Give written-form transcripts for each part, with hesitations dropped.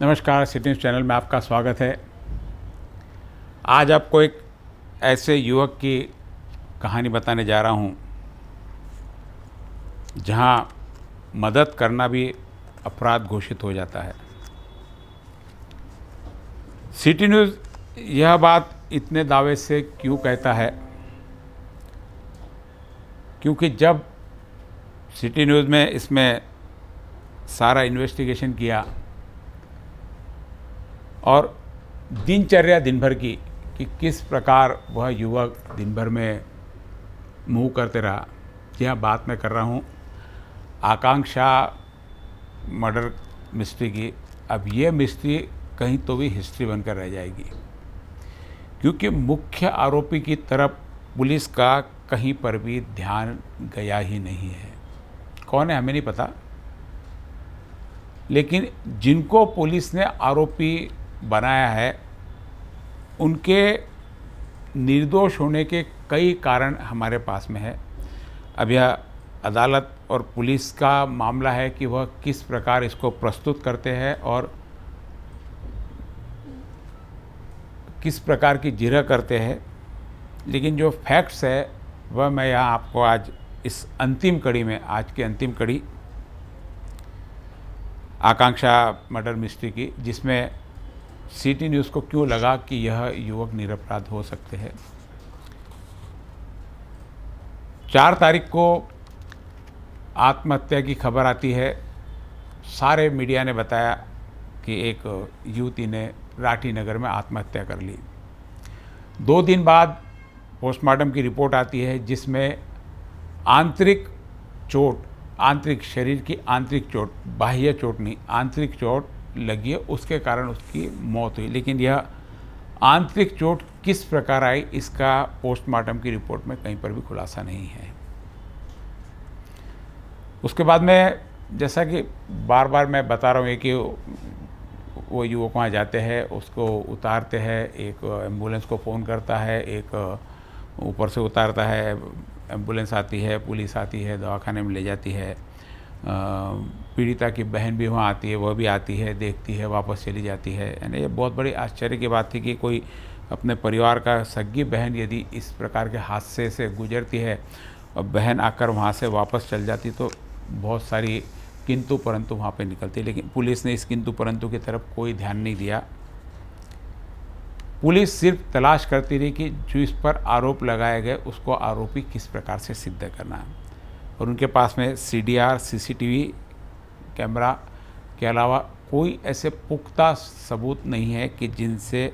नमस्कार, city news channel में आपका स्वागत है। आज आपको एक ऐसे युवक की कहानी बताने जा रहा हूँ, जहाँ मदद करना भी अपराध घोषित हो जाता है। सिटी न्यूज़ यह बात इतने दावे से क्यों कहता है? क्योंकि जब सिटी न्यूज़ में इसमें सारा इन्वेस्टिगेशन किया और दिनचर्या दिन भर की कि किस प्रकार वह युवक दिन भर में मूव करते रहा। यह बात मैं कर रहा हूँ आकांक्षा मर्डर मिस्ट्री की। अब ये मिस्ट्री कहीं तो भी हिस्ट्री बनकर रह जाएगी, क्योंकि मुख्य आरोपी की तरफ पुलिस का कहीं पर भी ध्यान गया ही नहीं है। कौन है हमें नहीं पता, लेकिन जिनको पुलिस ने आरोपी बनाया है उनके निर्दोष होने के कई कारण हमारे पास में है। अब यह अदालत और पुलिस का मामला है कि वह किस प्रकार इसको प्रस्तुत करते हैं और किस प्रकार की जिरह करते हैं। लेकिन जो फैक्ट्स है वह मैं यहाँ आपको आज इस अंतिम कड़ी में, आज की अंतिम कड़ी आकांक्षा मर्डर मिस्ट्री की, जिसमें सिटी न्यूज़ को क्यों लगा कि यह युवक निरपराध हो सकते हैं। 4 तारीख को आत्महत्या की खबर आती है। सारे मीडिया ने बताया कि एक युवती ने राठी नगर में आत्महत्या कर ली। 2 दिन बाद पोस्टमार्टम की रिपोर्ट आती है, जिसमें आंतरिक चोट, आंतरिक शरीर की आंतरिक चोट, बाह्य चोट नहीं, आंतरिक चोट लगी है, उसके कारण उसकी मौत हुई। लेकिन यह आंतरिक चोट किस प्रकार आई, इसका पोस्टमार्टम की रिपोर्ट में कहीं पर भी खुलासा नहीं है। उसके बाद में, जैसा कि बार बार मैं बता रहा हूँ कि वो युवक वहाँ जाते हैं, उसको उतारते हैं, एक एम्बुलेंस को फ़ोन करता है, एक ऊपर से उतारता है, एम्बुलेंस आती है, पुलिस आती है, दवाखाने में ले जाती है। पीड़िता की बहन भी वहाँ आती है, वह भी आती है, देखती है, वापस चली जाती है। यानी ये बहुत बड़ी आश्चर्य की बात थी कि कोई अपने परिवार का सगी बहन यदि इस प्रकार के हादसे से गुजरती है और बहन आकर वहाँ से वापस चल जाती, तो बहुत सारी किंतु परंतु वहाँ पे निकलती। लेकिन पुलिस ने इस किंतु परंतु की तरफ कोई ध्यान नहीं दिया। पुलिस सिर्फ तलाश करती रही कि जो इस पर आरोप लगाए गए उसको आरोपी किस प्रकार से सिद्ध करना है। और उनके पास में सीडीआर, सीसीटीवी कैमरा के अलावा कोई ऐसे पुख्ता सबूत नहीं है कि जिनसे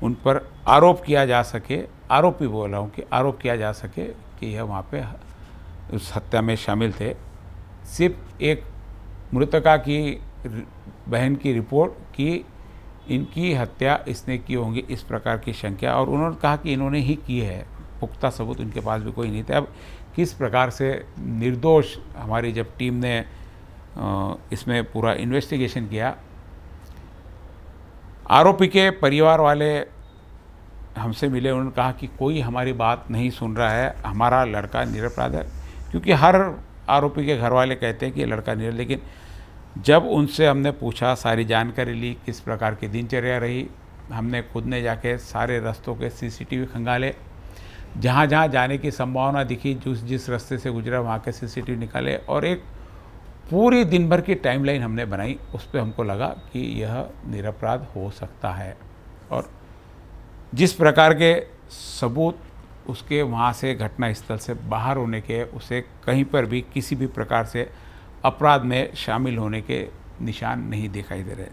उन पर आरोप किया जा सके, आरोपी बोल रहा हूँ कि आरोप किया जा सके कि यह वहाँ पे उस हत्या में शामिल थे। सिर्फ एक मृतका की बहन की रिपोर्ट कि इनकी हत्या इसने की होंगी, इस प्रकार की शंका, और उन्होंने कहा कि इन्होंने ही की है। पुख्ता सबूत उनके पास भी कोई नहीं था। अब किस प्रकार से निर्दोष, हमारी जब टीम ने इसमें पूरा इन्वेस्टिगेशन किया, आरोपी के परिवार वाले हमसे मिले, उन्होंने कहा कि कोई हमारी बात नहीं सुन रहा है, हमारा लड़का निरपराध है। क्योंकि हर आरोपी के घर वाले कहते हैं कि लड़का निरपराध, लेकिन जब उनसे हमने पूछा, सारी जानकारी ली, किस प्रकार की दिनचर्या रही, हमने खुद ने जाके सारे रास्तों के सीसीटीवी खंगाले, जहाँ जहाँ जाने की संभावना दिखी, जिस रास्ते से गुजरा वहाँ के सीसीटीवी निकाले, और एक पूरी दिन भर की टाइमलाइन हमने बनाई। उस पर हमको लगा कि यह निरपराध हो सकता है। और जिस प्रकार के सबूत उसके वहाँ से घटना स्थल से बाहर होने के, उसे कहीं पर भी किसी भी प्रकार से अपराध में शामिल होने के निशान नहीं दिखाई दे रहे।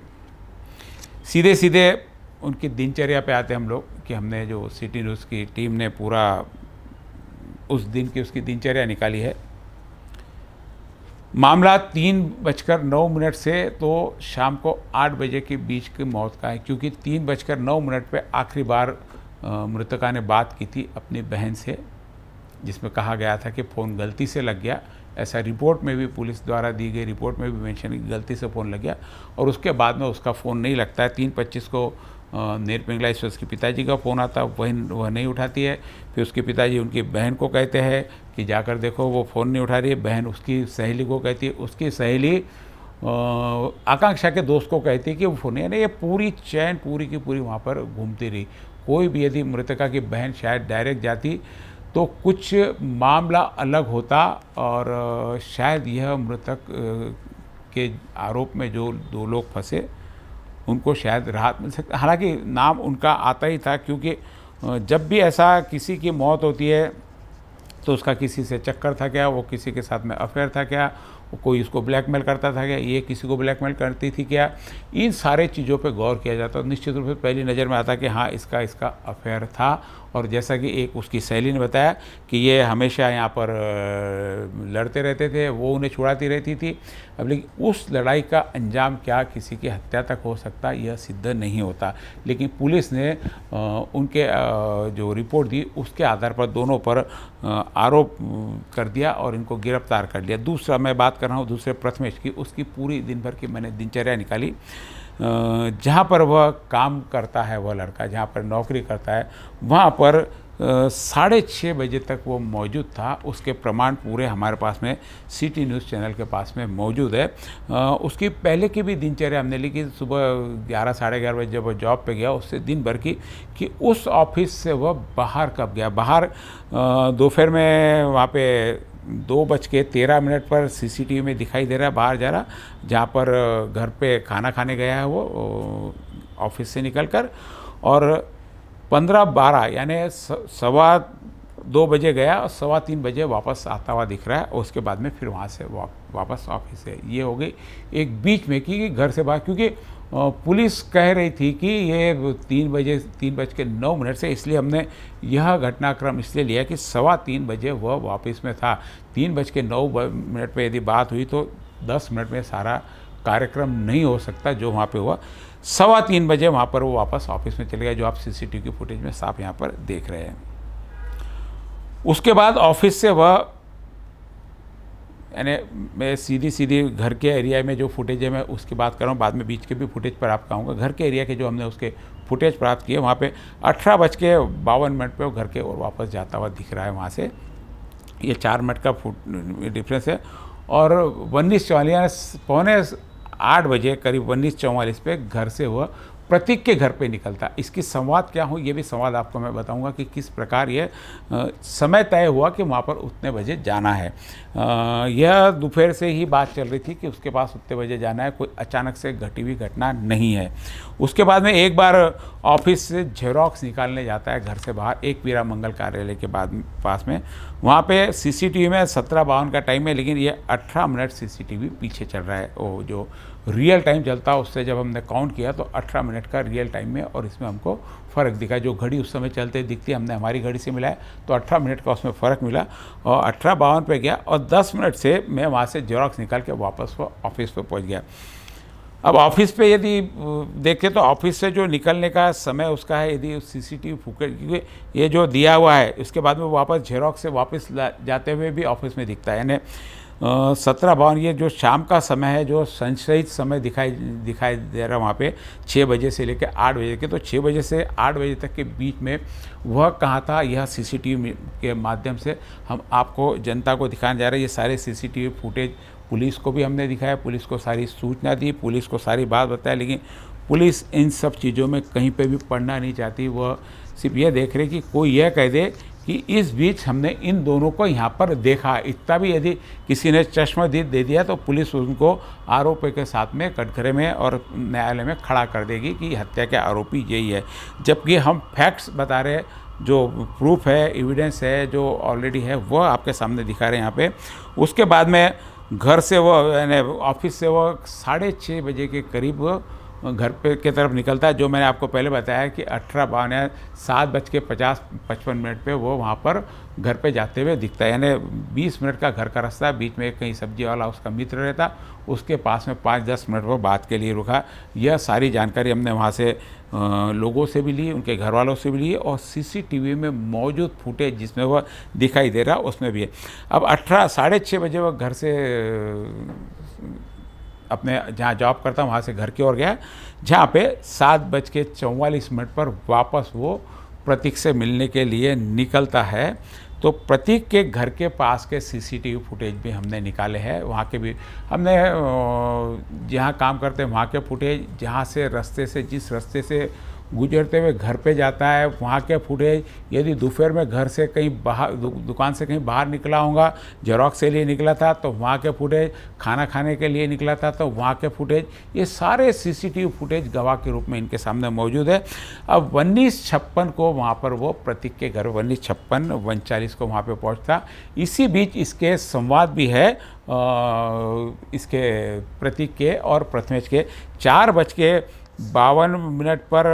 सीधे सीधे उनकी दिनचर्या पे आते हम लोग कि हमने जो सिटी न्यूज़ की टीम ने पूरा उस दिन की उसकी दिनचर्या निकाली है। मामला 3:09 से तो शाम को 8 बजे के बीच की मौत का है, क्योंकि 3:09 पे आखिरी बार मृतका ने बात की थी अपनी बहन से, जिसमें कहा गया था कि फ़ोन गलती से लग गया। ऐसा रिपोर्ट में भी, पुलिस द्वारा दी गई रिपोर्ट में भी मेंशन, गलती से फ़ोन लग गया। और उसके बाद में उसका फ़ोन नहीं लगता है। 3:25 को नेर पिंगला ईश्वर उसके पिताजी का फ़ोन आता, वह नहीं उठाती है। फिर उसके पिताजी उनकी बहन को कहते हैं कि जाकर देखो, वो फ़ोन नहीं उठा रही है। बहन उसकी सहेली को कहती है, उसकी सहेली आकांक्षा के दोस्त को कहती कि वो फ़ोन, यानी ये पूरी चैन पूरी की पूरी वहाँ पर घूमती रही। कोई भी यदि मृतका की बहन शायद डायरेक्ट जाती तो कुछ मामला अलग होता, और शायद यह मृतक के आरोप में जो 2 लोग फंसे उनको शायद राहत मिल सकती। हालांकि नाम उनका आता ही था, क्योंकि जब भी ऐसा किसी की मौत होती है तो उसका किसी से चक्कर था क्या, वो किसी के साथ में अफेयर था क्या, वो कोई उसको ब्लैकमेल करता था क्या, ये किसी को ब्लैकमेल करती थी क्या, इन सारे चीज़ों पे गौर किया जाता। निश्चित रूप से पहली नज़र में आता कि हाँ इसका अफेयर था। और जैसा कि एक उसकी सहेली ने बताया कि ये हमेशा यहाँ पर लड़ते रहते थे, वो उन्हें छुड़ाती रहती थी। अब लेकिन उस लड़ाई का अंजाम क्या किसी की हत्या तक हो सकता, यह सिद्ध नहीं होता। लेकिन पुलिस ने उनके जो रिपोर्ट दी उसके आधार पर दोनों पर आरोप कर दिया और इनको गिरफ्तार कर लिया। दूसरा मैं बात कर रहा हूँ दूसरे प्रथमेश की, उसकी पूरी दिन भर की मैंने दिनचर्या निकाली। जहाँ पर वह काम करता है, वह लड़का जहाँ पर नौकरी करता है, वहाँ पर 6:30 बजे तक वो मौजूद था। उसके प्रमाण पूरे हमारे पास में सिटी न्यूज़ चैनल के पास में मौजूद है। उसकी पहले की भी दिनचर्या हमने ली कि सुबह 11 साढ़े 11 बजे जब वो जॉब पे गया, उससे दिन भर की कि उस ऑफिस से वह बाहर कब गया। बाहर दोपहर में वहाँ पे 2:13 पर सीसीटीवी में दिखाई दे रहा है बाहर जा रहा, जहाँ पर घर पे खाना खाने गया है वो ऑफिस से निकलकर, और 15:12 यानी 2:15 बजे गया और 3:15 बजे वापस आता हुआ दिख रहा है। उसके बाद में फिर वहाँ से वापस ऑफिस से ये हो गई एक बीच में कि घर से बाहर, क्योंकि पुलिस कह रही थी कि ये 3:09 से, इसलिए हमने यह घटनाक्रम इसलिए लिया कि 3:15 बजे वह वापस में था। 3:09 पे यदि बात हुई तो 10 मिनट में सारा कार्यक्रम नहीं हो सकता जो वहाँ पे हुआ। 3:15 बजे वहाँ पर वो वापस ऑफिस में चले गए, जो आप सीसीटीवी की फुटेज में साफ यहाँ पर देख रहे हैं। उसके बाद ऑफिस से वह, यानी मैं सीधी घर के एरिया में जो फुटेज है मैं उसकी बात कर रहा हूँ, बाद में बीच के भी फुटेज पर आपको कहूँगा। घर के एरिया के जो हमने उसके फुटेज प्राप्त किए, वहाँ पे 18:52 पे वो घर के और वापस जाता हुआ दिख रहा है। वहाँ से ये 4 मिनट का डिफरेंस है। और 19:44 7:45 बजे करीब 19:44 पे घर से वह प्रतीक के घर पे निकलता। इसकी संवाद क्या हो, ये भी संवाद आपको मैं बताऊंगा कि किस प्रकार ये समय तय हुआ कि वहाँ पर उतने बजे जाना है। यह दोपहर से ही बात चल रही थी कि उसके पास उतने बजे जाना है, कोई अचानक से घटी हुई घटना नहीं है। उसके बाद में एक बार ऑफिस से जेरोक्स निकालने जाता है घर से बाहर, एक वीरा मंगल कार्यालय के बाद पास में। वहाँ पे सीसीटीवी में 17:52 का टाइम है, लेकिन ये 18 मिनट सीसीटीवी पीछे चल रहा है। वो जो रियल टाइम चलता है उससे जब हमने काउंट किया तो 18 मिनट का रियल टाइम में, और इसमें हमको फ़र्क दिखा। जो घड़ी उस समय चलते दिखती है, हमने हमारी घड़ी से मिलाया तो 18 मिनट का उसमें फ़र्क मिला, और 18:52 पे गया और 10 मिनट से मैं वहाँ से जेरोक्स निकाल के वापस वो ऑफिस पे पहुँच गया। अब ऑफिस पे यदि देखें तो ऑफिस से जो निकलने का समय उसका है, यदि सीसीटीवी फुटेज, क्योंकि ये जो दिया हुआ है उसके बाद में वापस जेरोक्स से वापस जाते हुए भी ऑफिस में दिखता है, यानी 17:52 ये जो शाम का समय है, जो संशयित समय दिखाई दे रहा है वहाँ पे 6 बजे से लेकर 8 बजे के, तो 6 बजे से 8 बजे तक के बीच में वह कहाँ था, यह सीसीटीवी के माध्यम से हम आपको जनता को दिखाने जा रहे हैं। ये सारे सीसीटीवी फुटेज पुलिस को भी हमने दिखाया, पुलिस को सारी सूचना दी, पुलिस को सारी बात बताया, लेकिन पुलिस इन सब चीज़ों में कहीं पे भी पढ़ना नहीं चाहती। वह सिर्फ ये देख रहे कि कोई यह कह दे कि इस बीच हमने इन दोनों को यहाँ पर देखा। इतना भी यदि किसी ने चश्मदीद दे दिया तो पुलिस उनको आरोपी के साथ में कटघरे में और न्यायालय में खड़ा कर देगी कि हत्या के आरोपी यही है। जबकि हम फैक्ट्स बता रहे, जो प्रूफ है, एविडेंस है, जो ऑलरेडी है, वह आपके सामने दिखा रहे हैं यहाँ पे। उसके बाद में घर से वो, यानी ऑफिस से वो 6:30 बजे के करीब घर पे की तरफ निकलता है। जो मैंने आपको पहले बताया कि 18:52 7:50-55 पे वो वहाँ पर घर पे जाते हुए दिखता है, यानी 20 मिनट का घर का रास्ता है। बीच में कहीं सब्जी वाला उसका मित्र रहता, उसके पास में 5-10 मिनट वो बात के लिए रुका। यह सारी जानकारी हमने वहाँ से लोगों से भी ली, उनके घर वालों से भी ली, और सीसीटीवी में मौजूद फुटेज जिसमें वह दिखाई दे रहा उसमें भी है। अब 6:30 बजे वह घर से अपने जहाँ जॉब करता हूँ वहाँ से घर की ओर गया, जहाँ पे 7:44 पर वापस वो प्रतीक से मिलने के लिए निकलता है। तो प्रतीक के घर के पास के सीसीटीवी फुटेज भी हमने निकाले हैं, वहाँ के भी हमने जहाँ काम करते हैं वहाँ के फुटेज, जहाँ से रास्ते से जिस रास्ते से गुजरते हुए घर पे जाता है वहाँ के फुटेज, यदि दोपहर में घर से कहीं बाहर दुकान से कहीं बाहर निकला होगा, जेरोक्स के लिए निकला था तो वहाँ के फुटेज, खाना खाने के लिए निकला था तो वहाँ के फुटेज, ये सारे सीसीटीवी फुटेज गवाह के रूप में इनके सामने मौजूद है। अब 1956 को वहाँ पर वो प्रतीक के घर 1956 140 को वहाँ पे पहुँचता। इसी बीच इसके संवाद भी है इसके प्रतीक के और प्रथमेश के। 4:52 पर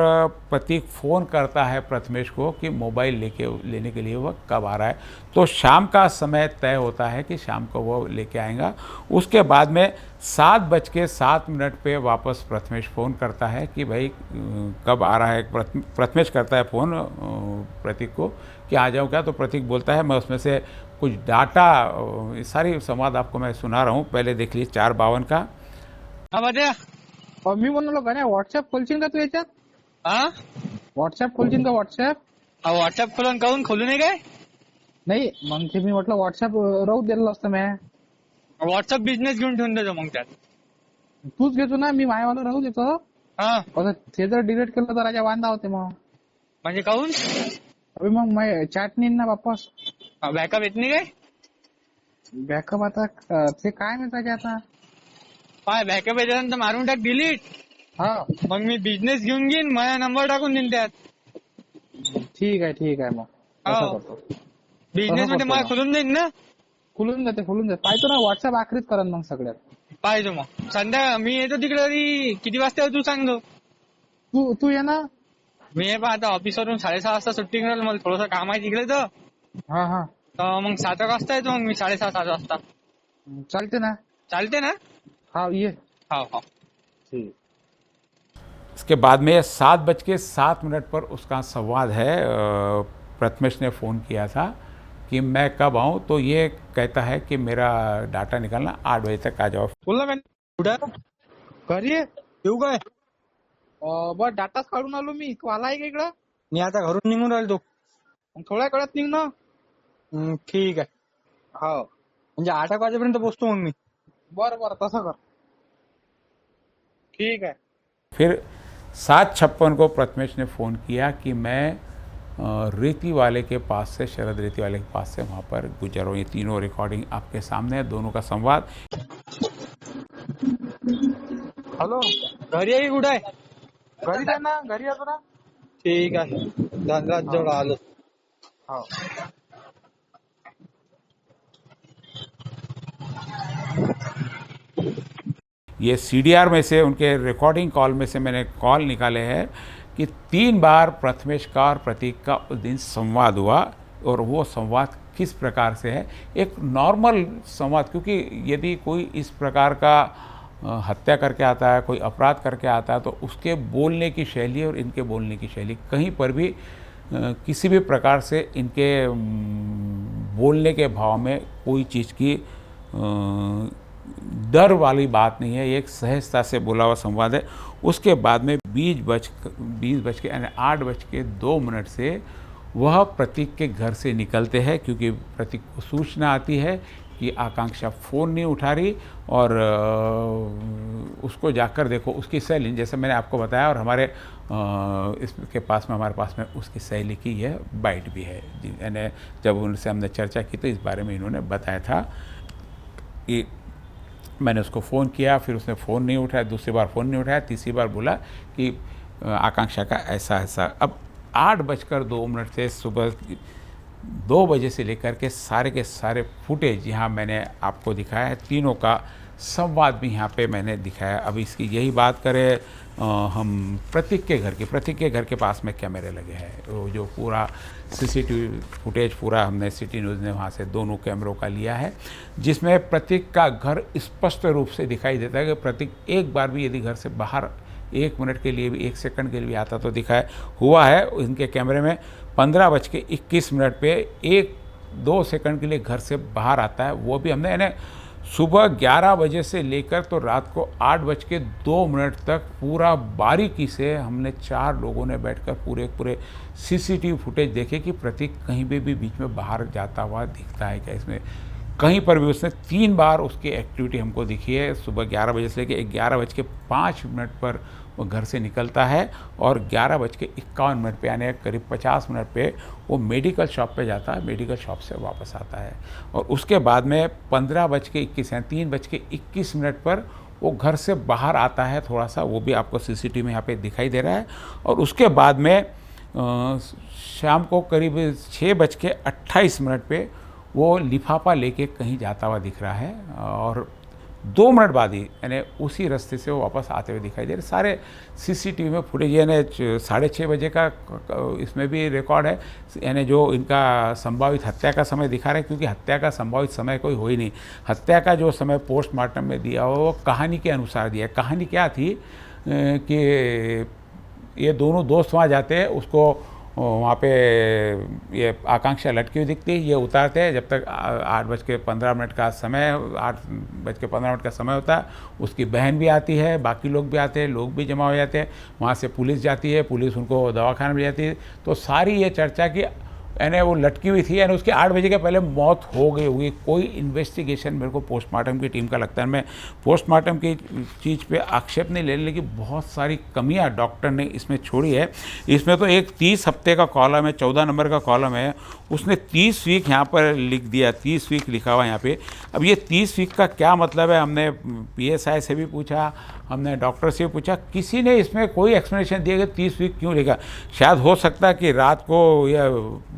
प्रतीक फ़ोन करता है प्रथमेश को कि मोबाइल लेने के लिए वह कब आ रहा है। तो शाम का समय तय होता है कि शाम को वो लेके आएगा। उसके बाद में 7:07 पे वापस प्रथमेश फ़ोन करता है कि भाई कब आ रहा है। प्रथमेश करता है फ़ोन प्रतीक को कि आ जाऊँ क्या, तो प्रतीक बोलता है मैं उसमें से कुछ डाटा, सारी संवाद आपको मैं सुना रहा हूँ, पहले देख लीजिए 4:52 का। हा बद्या, मी म्हणलो का नाही व्हॉट्सअप खोलशील का तू याच्यात? हा व्हॉट्सअप खोलशील का व्हॉट्सअप? व्हॉट्सअप खोलून काहून खोलू नये काय? नाही मग ते मी म्हटलं व्हॉट्सअप राहू दिलं असतं मी. व्हॉट्सअप बिझनेस घेऊन ठेवून देतो मग त्यात. तूच घेतो ना, मी मायवाला राहू देतो. हा आता ते जर डिलीट केलं तर राजा वांदा होते मग. म्हणजे काहून? अबे मग मैं चॅट नाही ना वापस. बॅकअप येत नाही काय? बॅकअप आता ते काय माहिती आता. पाय बॅकअप येत्यानंतर मारून टाक डिलीट. हा मग मी बिझनेस घेऊन घेईन, माझा नंबर टाकून देईन त्यात. ठीक आहे मग असं करतो. बिझनेस मध्ये मला खोलून देईन ना. खुलून जाते पाहतो ना व्हॉट्सअप आखरीत करन मग सगळ्यात. पाहिजे मग संध्या मी येतो तिकडे तरी किती वाजता येतो तू सांगतो. तू ये ना. मी ये पा आता ऑफिसवरून 6:30 वाजता सुट्टी करेल, मला थोडंसं काम आहे तिकडे तर. हा तर मग 7 वाजता येतो मग मी 6:30-7 वाजता. चालते ना. चालते ना. हाँ ये हाँ ठीक। इसके बाद में 7:07 पर उसका संवाद है। प्रथमेश ने फ़ोन किया था कि मैं कब आऊँ, तो ये कहता है कि मेरा डाटा निकालना 8 बजे तक आ जाओ। बोल ना मैं कुठं घरी आहे. येऊ काय? बस डाटाच काढून आलो मी. तू आलाय का इकडं? मी आता घरून निघून राहिलो. मग थोड्या वेळात निघ ना. ठीक आहे. हो म्हणजे 8 वाजेपर्यंत पोहोचतो मग मी. बरं तसं कर. ठीक है। फिर 7:56 को प्रथमेश ने फ़ोन किया कि मैं रेती वाले के पास से, शरद रेती वाले के पास से वहाँ पर गुजर रहा हूँ। ये तीनों रिकॉर्डिंग आपके सामने है, दोनों का संवाद। हॅलो घरी आहे की कुठं आहे? घरी आहे ना. घरी येतो ना. ठीक आहे. धनराज जवळ आलो. हो ये सीडीआर में से, उनके रिकॉर्डिंग कॉल में से मैंने कॉल निकाले हैं कि 3 बार प्रथमेश का और प्रतीक का उस दिन संवाद हुआ। और वो संवाद किस प्रकार से है, एक नॉर्मल संवाद, क्योंकि यदि कोई इस प्रकार का हत्या करके आता है, कोई अपराध करके आता है, तो उसके बोलने की शैली और इनके बोलने की शैली कहीं पर भी किसी भी प्रकार से इनके बोलने के भाव में कोई चीज़ की डर वाली बात नहीं है। ये एक सहजता से बोला हुआ संवाद है। उसके बाद में 20 यानी 8:02 से वह प्रतीक के घर से निकलते हैं, क्योंकि प्रतीक को सूचना आती है कि आकांक्षा फ़ोन नहीं उठा रही। और उसको जाकर देखो, उसकी सहेली, जैसे मैंने आपको बताया, और हमारे इसके पास में, हमारे पास में उसकी सहेली की यह बाइट भी है। यानी जब उनसे हमने चर्चा की तो इस बारे में इन्होंने बताया था कि मैंने उसको फ़ोन किया, फिर उसने फ़ोन नहीं उठाया, दूसरी बार फ़ोन नहीं उठाया, तीसरी बार बोला कि आकांक्षा का ऐसा ऐसा। अब 8:02 से सुबह 2 बजे से लेकर के सारे फुटेज यहाँ मैंने आपको दिखाया है। तीनों का संवाद भी यहाँ पे मैंने दिखाया। अब इसकी यही बात करें हम प्रतीक के घर के पास में कैमरे लगे हैं, वो जो पूरा सीसीटीवी फुटेज पूरा हमने सिटी न्यूज़ ने वहाँ से दोनों कैमरों का लिया है, जिसमें प्रतीक का घर स्पष्ट रूप से दिखाई देता है कि प्रतीक एक बार भी यदि घर से बाहर 1 मिनट के लिए भी, 1 सेकंड के लिए भी आता तो दिखाया हुआ है इनके कैमरे में। 15:21 पे 1-2 सेकंड के लिए घर से बाहर आता है, वो भी हमने यानी सुबह 11 बजे से लेकर तो रात को 8:02 तक पूरा बारीकी से हमने 4 लोगों ने बैठकर पूरे सीसीटीवी फुटेज देखे कि प्रतीक कहीं भी बीच में बाहर जाता हुआ दिखता है क्या, इसमें कहीं पर भी उसने 3 बार उसकी एक्टिविटी हमको दिखी है। सुबह 11 बजे से लेकर 11:05 पर वो घर से निकलता है और 11:51 पे यानी करीब 50 मिनट पे वो मेडिकल शॉप पे जाता है, मेडिकल शॉप से वापस आता है और उसके बाद में 15:21 यानी 3:21 पर वो घर से बाहर आता है थोड़ा सा, वो भी आपको सीसीटीवी में यहाँ पे दिखाई दे रहा है। और उसके बाद में शाम को करीब 6:28 पे वो लिफाफा लेके कहीं जाता हुआ दिख रहा है और 2 मिनट बाद ही यानी उसी रास्ते से वो वापस आते हुए दिखाई दे रहे। सारे सीसीटीवी में फुटेज यानी 6:30 बजे का इसमें भी रिकॉर्ड है, यानी जो इनका संभावित हत्या का समय दिखा रहे हैं, क्योंकि हत्या का संभावित समय कोई हो ही नहीं। हत्या का जो समय पोस्टमार्टम में दिया वो कहानी के अनुसार दिया। कहानी क्या थी कि ये दोनों दोस्त वहाँ जाते हैं, उसको वहाँ पे ये आकांक्षा लटकी हुई दिखती है, ये उतारते हैं। जब तक 8:15 का समय 8:15 का समय होता है, उसकी बहन भी आती है, बाकी लोग भी आते हैं, लोग भी जमा हो जाते हैं। वहाँ से पुलिस जाती है, पुलिस उनको दवाखाना में ले जाती है। तो सारी ये चर्चा की यानी वो लटकी हुई थी, यानी उसकी 8 बजे के पहले मौत हो गई होगी। कोई इन्वेस्टिगेशन मेरे को पोस्टमार्टम की टीम का लगता है, मैं पोस्टमार्टम की चीज़ पे आक्षेप नहीं ले, लेकिन बहुत सारी कमियां डॉक्टर ने इसमें छोड़ी है। इसमें तो एक 30 हफ्ते का कॉलम है, 14 नंबर का कॉलम है, उसने 30 वीक यहाँ पर लिख दिया, 30 वीक लिखा हुआ यहाँ पे। अब ये 30 वीक का क्या मतलब है, हमने PSI से भी पूछा, हमने डॉक्टर से भी पूछा, किसी ने इसमें कोई एक्सप्लेनेशन दिया कि 30 वीक क्यों लिखा। शायद हो सकता है कि रात को यह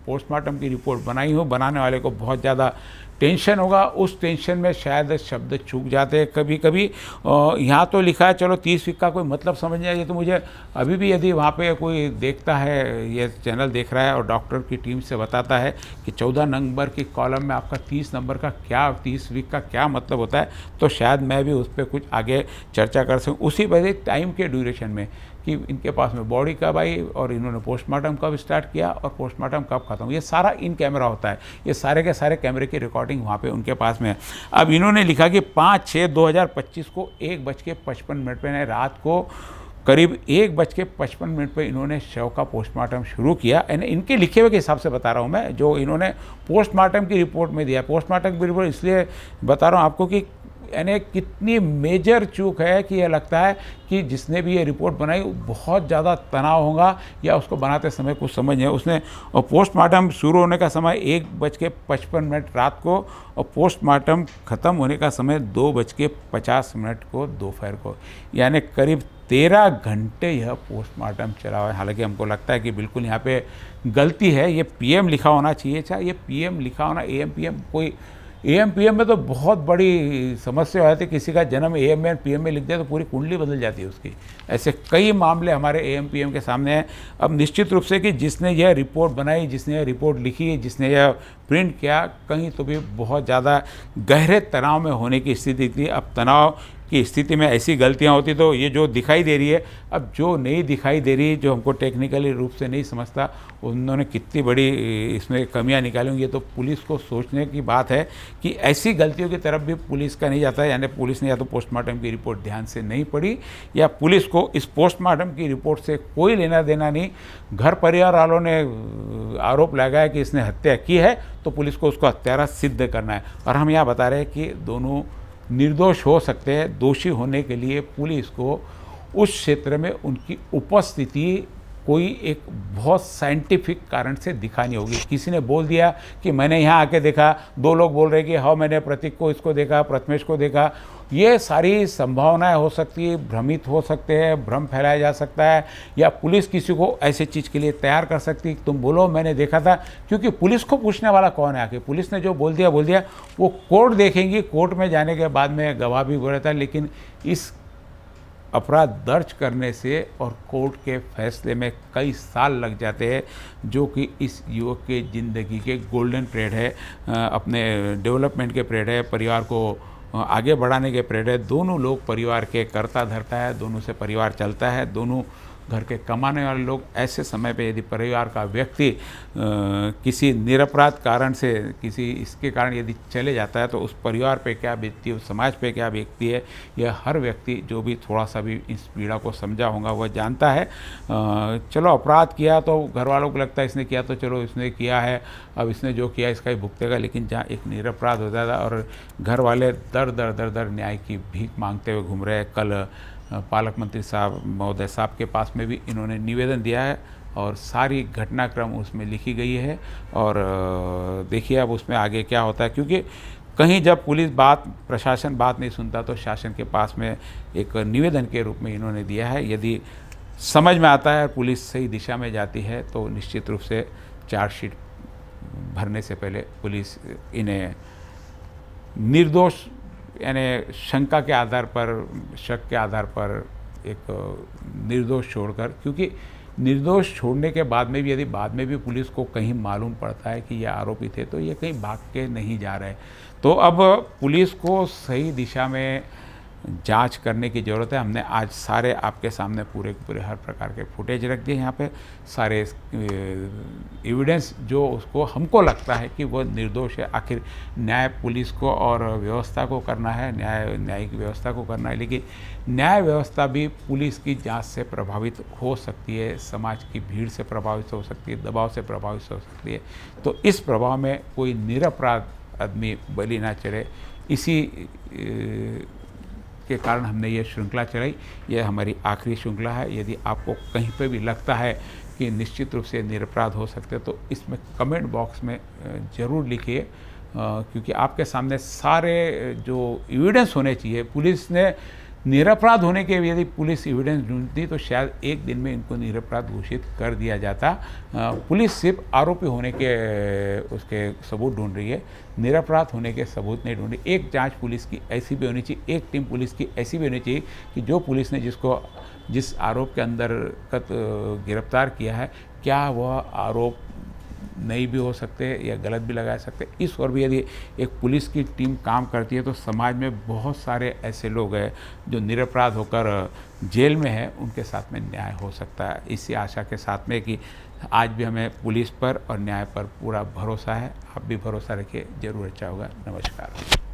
पोस्टमार्टम की रिपोर्ट बनाई हो, बनाने वाले को बहुत ज़्यादा टेंशन होगा, उस टेंशन में शायद शब्द चूक जाते हैं कभी कभी। यहाँ तो लिखा है, चलो 30 वीक का कोई मतलब समझ नहीं आया। ये तो मुझे अभी भी यदि वहाँ पे कोई देखता है, ये चैनल देख रहा है और डॉक्टर की टीम से बताता है कि 14 नंबर की कॉलम में आपका 30 नंबर का क्या, 30 वीक का क्या मतलब होता है, तो शायद मैं भी उस पर कुछ आगे चर्चा कर सकूँ। उसी वजह टाइम के ड्यूरेशन में कि इनके पास में बॉडी कब आई और इन्होंने पोस्टमार्टम कब स्टार्ट किया और पोस्टमार्टम कब खत्म, ये सारा इन कैमरा होता है। ये सारे के सारे कैमरे की रिकॉर्डिंग वहाँ पे उनके पास में है। अब इन्होंने लिखा कि 5/6/2025 को 1:55 पे रात को करीब 1:55 पे इन्होंने शव का पोस्टमार्टम शुरू किया। यानी इनके लिखे हुए के हिसाब से बता रहा हूँ मैं, जो इन्होंने पोस्टमार्टम की रिपोर्ट में दिया। पोस्टमार्टम की रिपोर्ट इसलिए बता रहा हूँ आपको कि यानी कितनी मेजर चूक है कि यह लगता है कि जिसने भी ये रिपोर्ट बनाई बहुत ज़्यादा तनाव होगा या उसको बनाते समय कुछ समझ नहीं। उसने और पोस्टमार्टम शुरू होने का समय 1:55 रात को और पोस्टमार्टम ख़त्म होने का समय 2:50 को दोपहर को, यानी करीब 13 घंटे यह पोस्टमार्टम चला हुआ है। हालांकि हमको लगता है कि बिल्कुल यहाँ पे गलती है, ये PM लिखा होना चाहिए था, ये PM लिखा होना, AM PM कोई AM PM में तो बहुत बड़ी समस्या हो जाती है। किसी का जन्म AM में PM में लिख दिया तो पूरी कुंडली बदल जाती है उसकी। ऐसे कई मामले हमारे AM PM के सामने हैं। अब निश्चित रूप से कि जिसने यह रिपोर्ट बनाई, जिसने यह रिपोर्ट लिखी, जिसने यह प्रिंट किया, कहीं तो भी बहुत ज़्यादा गहरे तनाव में होने की स्थिति थी। अब तनाव की स्थिति में ऐसी गलतियां होती तो ये जो दिखाई दे रही है, अब जो नहीं दिखाई दे रही, जो हमको टेक्निकली रूप से नहीं समझता, उन्होंने कितनी बड़ी इसमें कमियां निकाली होंगी। ये तो पुलिस को सोचने की बात है कि ऐसी गलतियों की तरफ भी पुलिस का नहीं जाता है। यानी पुलिस ने या तो पोस्टमार्टम की रिपोर्ट ध्यान से नहीं पढ़ी या पुलिस को इस पोस्टमार्टम की रिपोर्ट से कोई लेना देना नहीं। घर परिवार वालों ने आरोप लगाया कि इसने हत्या की है तो पुलिस को उसको हत्यारा सिद्ध करना है। और हम यहाँ बता रहे हैं कि दोनों निर्दोष हो सकते हैं। दोषी होने के लिए पुलिस को उस क्षेत्र में उनकी उपस्थिति कोई एक बहुत साइंटिफिक कारण से दिखानी होगी। किसी ने बोल दिया कि मैंने यहाँ आके देखा, 2 लोग बोल रहे कि हाँ मैंने प्रतीक को, इसको देखा, प्रथमेश को देखा, ये सारी संभावनाएं हो सकती है, भ्रमित हो सकते हैं, भ्रम फैलाया जा सकता है, या पुलिस किसी को ऐसे चीज़ के लिए तैयार कर सकती है। तुम बोलो मैंने देखा था, क्योंकि पुलिस को पूछने वाला कौन है आके? पुलिस ने जो बोल दिया बोल दिया। वो कोर्ट देखेंगी, कोर्ट में जाने के बाद में गवाह भी बोल रहा था, लेकिन इस अपराध दर्ज करने से और कोर्ट के फैसले में कई साल लग जाते हैं, जो कि इस युवक के ज़िंदगी के गोल्डन पीरियड है, अपने डेवलपमेंट के पीरियड है, परिवार को आगे बढ़ाने के पीरियड है। दोनों लोग परिवार के कर्ता धर्ता है, दोनों से परिवार चलता है, दोनों घर के कमाने वाले लोग ऐसे समय पे यदि परिवार का व्यक्ति किसी निरपराध कारण से किसी इसके कारण यदि चले जाता है तो उस परिवार पे क्या बीतती है, उस समाज पे क्या बीतती है, यह हर व्यक्ति जो भी थोड़ा सा भी इस पीड़ा को समझा होगा वह जानता है। चलो अपराध किया तो घर वालों को लगता है इसने किया तो चलो इसने किया है, अब इसने जो किया इसका ही भुगतेगा, लेकिन जहाँ एक निरपराध होता था और घर वाले दर दर दर दर न्याय की भीख मांगते हुए घूम रहे हैं। कल पालक मंत्री साहब महोदय साहब के पास में भी इन्होंने निवेदन दिया है और सारी घटनाक्रम उसमें लिखी गई है और देखिए अब उसमें आगे क्या होता है, क्योंकि कहीं जब पुलिस प्रशासन बात नहीं सुनता तो शासन के पास में एक निवेदन के रूप में इन्होंने दिया है। यदि समझ में आता है पुलिस सही दिशा में जाती है तो निश्चित रूप से चार्जशीट भरने से पहले पुलिस इन्हें निर्दोष यानी शंका के आधार पर, शक के आधार पर एक निर्दोष छोड़कर, क्योंकि निर्दोष छोड़ने के बाद में भी यदि बाद में भी पुलिस को कहीं मालूम पड़ता है कि ये आरोपी थे तो ये कहीं भाग के नहीं जा रहे। तो अब पुलिस को सही दिशा में जांच करने की ज़रूरत है। हमने आज सारे आपके सामने पूरे हर प्रकार के फुटेज रख दिए यहाँ पे, सारे एविडेंस जो उसको हमको लगता है कि वो निर्दोष है। आखिर न्याय पुलिस को और व्यवस्था को करना है, न्यायिक व्यवस्था को करना है, लेकिन न्याय व्यवस्था भी पुलिस की जांच से प्रभावित हो सकती है, समाज की भीड़ से प्रभावित हो सकती है, दबाव से प्रभावित हो सकती है। तो इस प्रभाव में कोई निरपराध आदमी बलि ना चढ़े, इसी के कारण हमने ये श्रृंखला चलाई। यह हमारी आखिरी श्रृंखला है। यदि आपको कहीं पे भी लगता है कि निश्चित रूप से निरपराध हो सकते हैं तो इसमें कमेंट बॉक्स में ज़रूर लिखिए, क्योंकि आपके सामने सारे जो एविडेंस होने चाहिए, पुलिस ने निरपराध होने के यदि पुलिस एविडेंस ढूंढती तो शायद एक दिन में इनको निरपराध घोषित कर दिया जाता। पुलिस सिर्फ आरोपी होने के उसके सबूत ढूंढ रही है, निरपराध होने के सबूत नहीं ढूंढ रही। एक जांच पुलिस की ऐसी भी होनी चाहिए, एक टीम पुलिस की ऐसी भी होनी चाहिए कि जो पुलिस ने जिस आरोप के अंतर्गत गिरफ्तार किया है, क्या वह आरोप नहीं भी हो सकते या गलत भी लगा सकते। इस और भी यदि एक पुलिस की टीम काम करती है तो समाज में बहुत सारे ऐसे लोग हैं जो निरपराध होकर जेल में हैं, उनके साथ में न्याय हो सकता है। इसी आशा के साथ में कि आज भी हमें पुलिस पर और न्याय पर पूरा भरोसा है। आप भी भरोसा रखिए, जरूर अच्छा होगा। नमस्कार।